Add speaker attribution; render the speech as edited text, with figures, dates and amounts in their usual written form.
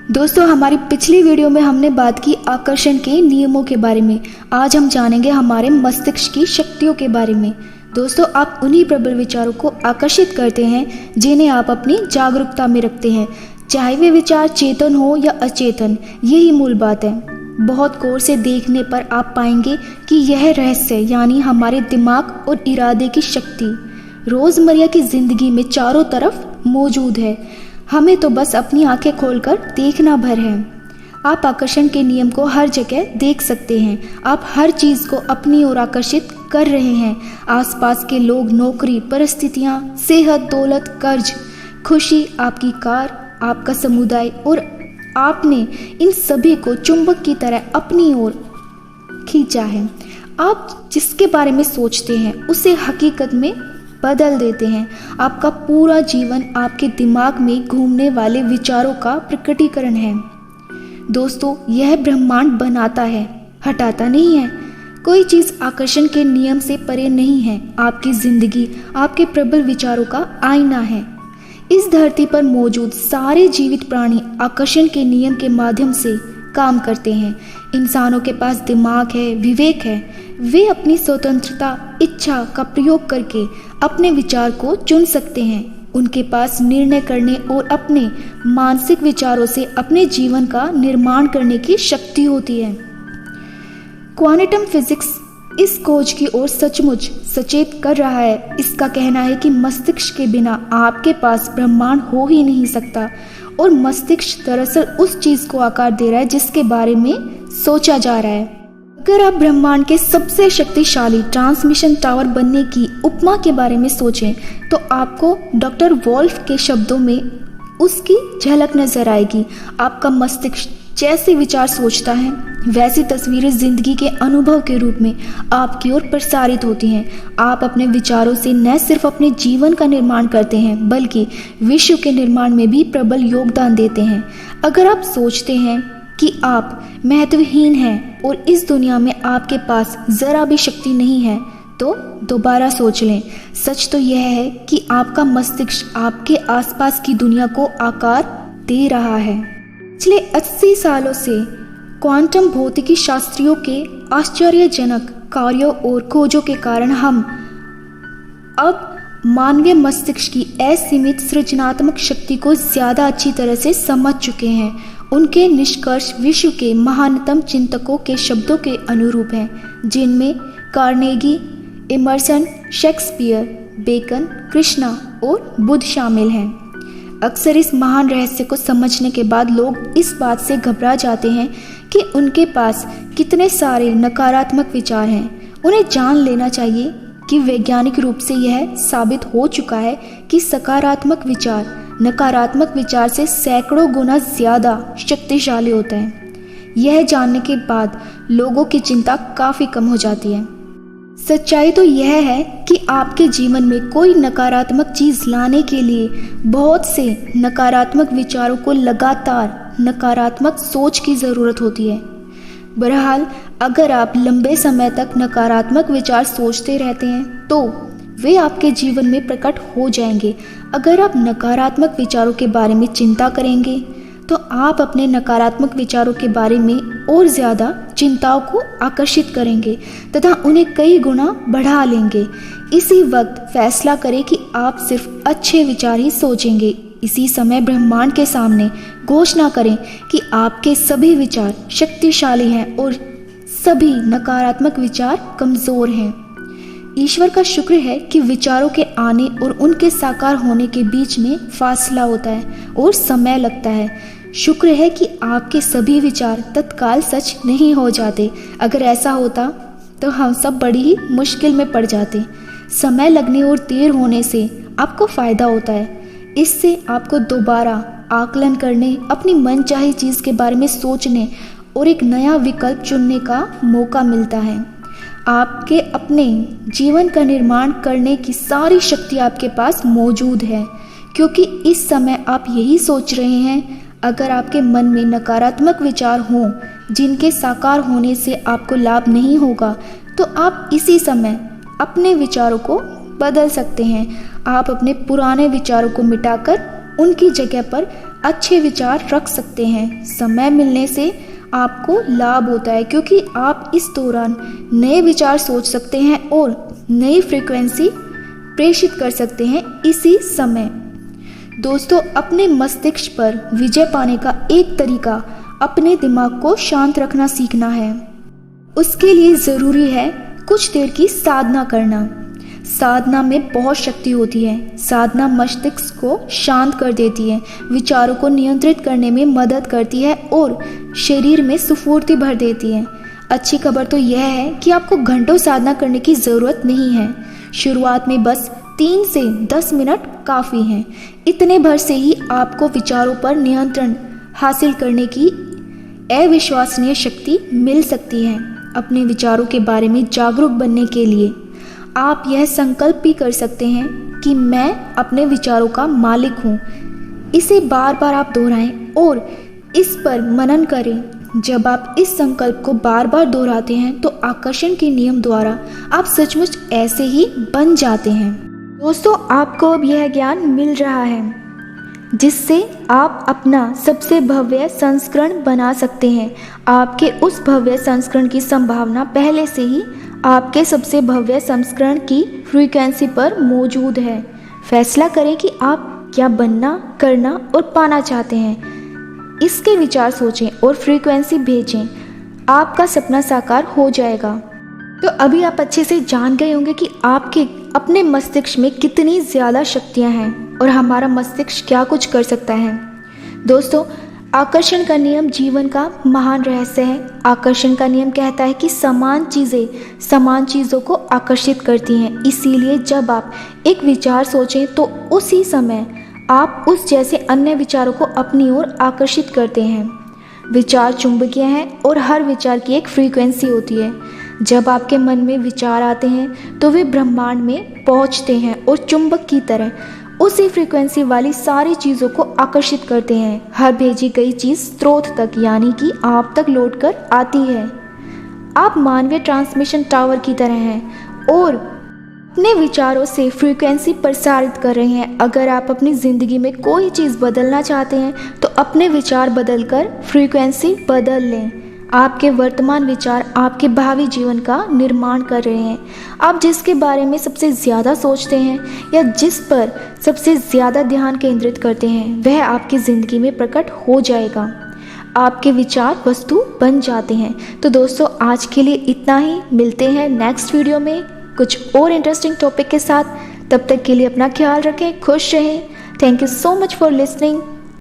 Speaker 1: दोस्तों, हमारी पिछली वीडियो में हमने बात की आकर्षण के नियमों के बारे में। आज हम जानेंगे हमारे मस्तिष्क की शक्तियों के बारे में। दोस्तों, आप उन्हीं प्रबल विचारों को आकर्षित करते हैं जिन्हें आप अपनी जागरूकता में रखते हैं, चाहे वे विचार चेतन हो या अचेतन। यही मूल बात है। बहुत गौर से देखने पर आप पाएंगे कि यह रहस्य यानी हमारे दिमाग और इरादे की शक्ति रोज़मर्रा की ज़िंदगी में चारों तरफ मौजूद है। हमें तो बस अपनी आंखें खोलकर देखना भर है। आप आकर्षण के नियम को हर जगह देख सकते हैं। आप हर चीज़ को अपनी ओर आकर्षित कर रहे हैं। आसपास के लोग, नौकरी, परिस्थितियाँ, सेहत, दौलत, कर्ज, खुशी, आपकी कार, आपका समुदाय, और आपने इन सभी को चुंबक की तरह अपनी ओर खींचा है। आप जिसके बारे में सोचते हैं उसे हकीकत में बदल देते हैं। आपका पूरा जीवन आपके दिमाग में घूमने वाले विचारों का प्रकटीकरण है। दोस्तों, यह ब्रह्मांड बनाता है, हटाता नहीं है। कोई चीज़ आकर्षण के नियम से परे नहीं है। आपकी जिंदगी आपके प्रबल विचारों का आईना है। इस धरती पर मौजूद सारे जीवित प्राणी आकर्षण के नियम के माध्यम से काम करते हैं। इंसानों के पास दिमाग है, विवेक है। वे अपनी स्वतंत्रता, इच्छा का प्रयोग करके अपने विचार को चुन सकते हैं। उनके पास निर्णय करने और अपने मानसिक विचारों से अपने जीवन का निर्माण करने की शक्ति होती है। क्वांटम फिजिक्स इस खोज की ओर सचमुच सचेत कर रहा है। इसका कहना है कि मस्तिष्क के बिना आपके पास ब्रह्मांड हो ही नहीं सकता, और मस्तिष्क दरअसल उस चीज़ को आकार दे रहा है जिसके बारे में सोचा जा रहा है। अगर आप ब्रह्मांड के सबसे शक्तिशाली ट्रांसमिशन टावर बनने की उपमा के बारे में सोचें तो आपको डॉक्टर वोल्फ के शब्दों में उसकी झलक नजर आएगी। आपका मस्तिष्क जैसे विचार सोचता है वैसी तस्वीरें जिंदगी के अनुभव के रूप में आपकी ओर प्रसारित होती हैं। आप अपने विचारों से न सिर्फ अपने जीवन का निर्माण करते हैं बल्कि विश्व के निर्माण में भी प्रबल योगदान देते हैं। अगर आप सोचते हैं कि आप महत्वहीन हैं और इस दुनिया में आपके पास जरा भी शक्ति नहीं है तो दोबारा सोच लें। सच तो यह है कि आपका मस्तिष्क आपके आसपास की दुनिया को आकार दे रहा है। पिछले 80 सालों से क्वांटम भौतिकी शास्त्रियों के आश्चर्यजनक कार्यों और खोजों के कारण हम अब मानवीय मस्तिष्क की असीमित सृजनात्मक शक्ति को ज़्यादा अच्छी तरह से समझ चुके हैं। उनके निष्कर्ष विश्व के महानतम चिंतकों के शब्दों के अनुरूप हैं, जिनमें Carnegie, Emerson, Shakespeare, Bacon, Krishna और बुद्ध शामिल हैं। अक्सर इस महान रहस्य को समझने के बाद लोग इस बात से घबरा जाते हैं कि उनके पास कितने सारे नकारात्मक विचार हैं। उन्हें जान लेना चाहिए कि वैज्ञानिक रूप से यह साबित हो चुका है कि सकारात्मक विचार नकारात्मक विचार से सैकड़ों गुना ज़्यादा शक्तिशाली होता है। यह जानने के बाद लोगों की चिंता काफ़ी कम हो जाती है। सच्चाई तो यह है कि आपके जीवन में कोई नकारात्मक चीज़ लाने के लिए बहुत से नकारात्मक विचारों को लगातार नकारात्मक सोच की ज़रूरत होती है। बहरहाल, अगर आप लंबे समय तक नकारात्मक विचार सोचते रहते हैं तो वे आपके जीवन में प्रकट हो जाएंगे। अगर आप नकारात्मक विचारों के बारे में चिंता करेंगे तो आप अपने नकारात्मक विचारों के बारे में और ज़्यादा चिंताओं को आकर्षित करेंगे तथा उन्हें कई गुना बढ़ा लेंगे। इसी वक्त फैसला करें कि आप सिर्फ अच्छे विचार ही सोचेंगे। इसी समय ब्रह्मांड के सामने घोषणा करें कि आपके सभी विचार शक्तिशाली हैं और सभी नकारात्मक विचार कमज़ोर हैं। ईश्वर का शुक्र है कि विचारों के आने और उनके साकार होने के बीच में फासला होता है और समय लगता है। शुक्र है कि आपके सभी विचार तत्काल सच नहीं हो जाते। अगर ऐसा होता तो हम सब बड़ी ही मुश्किल में पड़ जाते। समय लगने और देर होने से आपको फ़ायदा होता है। इससे आपको दोबारा आकलन करने, अपनी मनचाही चीज़ के बारे में सोचने और एक नया विकल्प चुनने का मौका मिलता है। आपके अपने जीवन का निर्माण करने की सारी शक्ति आपके पास मौजूद है, क्योंकि इस समय आप यही सोच रहे हैं। अगर आपके मन में नकारात्मक विचार हों जिनके साकार होने से आपको लाभ नहीं होगा तो आप इसी समय अपने विचारों को बदल सकते हैं। आप अपने पुराने विचारों को मिटाकर उनकी जगह पर अच्छे विचार रख सकते हैं। समय मिलने से आपको लाभ होता है क्योंकि आप इस दौरान नए विचार सोच सकते हैं और नई फ्रीक्वेंसी प्रेषित कर सकते हैं इसी समय। दोस्तों, अपने मस्तिष्क पर विजय पाने का एक तरीका अपने दिमाग को शांत रखना सीखना है। उसके लिए ज़रूरी है कुछ देर की साधना करना। साधना में बहुत शक्ति होती है। साधना मस्तिष्क को शांत कर देती है, विचारों को नियंत्रित करने में मदद करती है और शरीर में स्फूर्ति भर देती है। अच्छी खबर तो यह है कि आपको घंटों साधना करने की ज़रूरत नहीं है। शुरुआत में बस 3 से 10 मिनट काफ़ी हैं। इतने भर से ही आपको विचारों पर नियंत्रण हासिल करने की अविश्वसनीय शक्ति मिल सकती है। अपने विचारों के बारे में जागरूक बनने के लिए आप यह संकल्प भी कर सकते हैं कि मैं अपने विचारों का मालिक हूँ। इसे बार बार आप दोहराएं और इस पर मनन करें। जब आप इस संकल्प को बार बार दोहराते हैं तो आकर्षण के नियम द्वारा आप सचमुच ऐसे ही बन जाते हैं। दोस्तों, आपको अब यह ज्ञान मिल रहा है जिससे आप अपना सबसे भव्य संस्करण बना सकते हैं। आपके उस भव्य संस्करण की संभावना पहले से ही आपके सबसे भव्य संस्करण की फ्रीक्वेंसी पर मौजूद है। फैसला करें कि आप क्या बनना, करना और पाना चाहते हैं। इसके विचार सोचें और फ्रीक्वेंसी भेजें। आपका सपना साकार हो जाएगा। तो अभी आप अच्छे से जान गए होंगे कि आपके अपने मस्तिष्क में कितनी ज़्यादा शक्तियां हैं और हमारा मस्तिष्क क्या कुछ कर सकता है। दोस्तों, आकर्षण का नियम जीवन का महान रहस्य है। आकर्षण का नियम कहता है कि समान चीज़ें समान चीज़ों को आकर्षित करती हैं। इसीलिए जब आप एक विचार सोचें तो उसी समय आप उस जैसे अन्य विचारों को अपनी ओर आकर्षित करते हैं। विचार चुंबकीय हैं और हर विचार की एक फ्रीक्वेंसी होती है। जब आपके मन में विचार आते हैं तो वे ब्रह्मांड में पहुंचते हैं और चुंबक की तरह उसी फ्रीक्वेंसी वाली सारी चीज़ों को आकर्षित करते हैं। हर भेजी गई चीज़ स्रोत तक यानी कि आप तक लौट कर आती है। आप मानवीय ट्रांसमिशन टावर की तरह हैं और अपने विचारों से फ्रीक्वेंसी प्रसारित कर रहे हैं। अगर आप अपनी ज़िंदगी में कोई चीज़ बदलना चाहते हैं तो अपने विचार बदलकर फ्रीक्वेंसी बदल लें। आपके वर्तमान विचार आपके भावी जीवन का निर्माण कर रहे हैं। आप जिसके बारे में सबसे ज़्यादा सोचते हैं या जिस पर सबसे ज़्यादा ध्यान केंद्रित करते हैं वह आपकी ज़िंदगी में प्रकट हो जाएगा। आपके विचार वस्तु बन जाते हैं। तो दोस्तों, आज के लिए इतना ही। मिलते हैं नेक्स्ट वीडियो में कुछ और इंटरेस्टिंग टॉपिक के साथ। तब तक के लिए अपना ख्याल रखें, खुश रहें। Thank you so much for listening.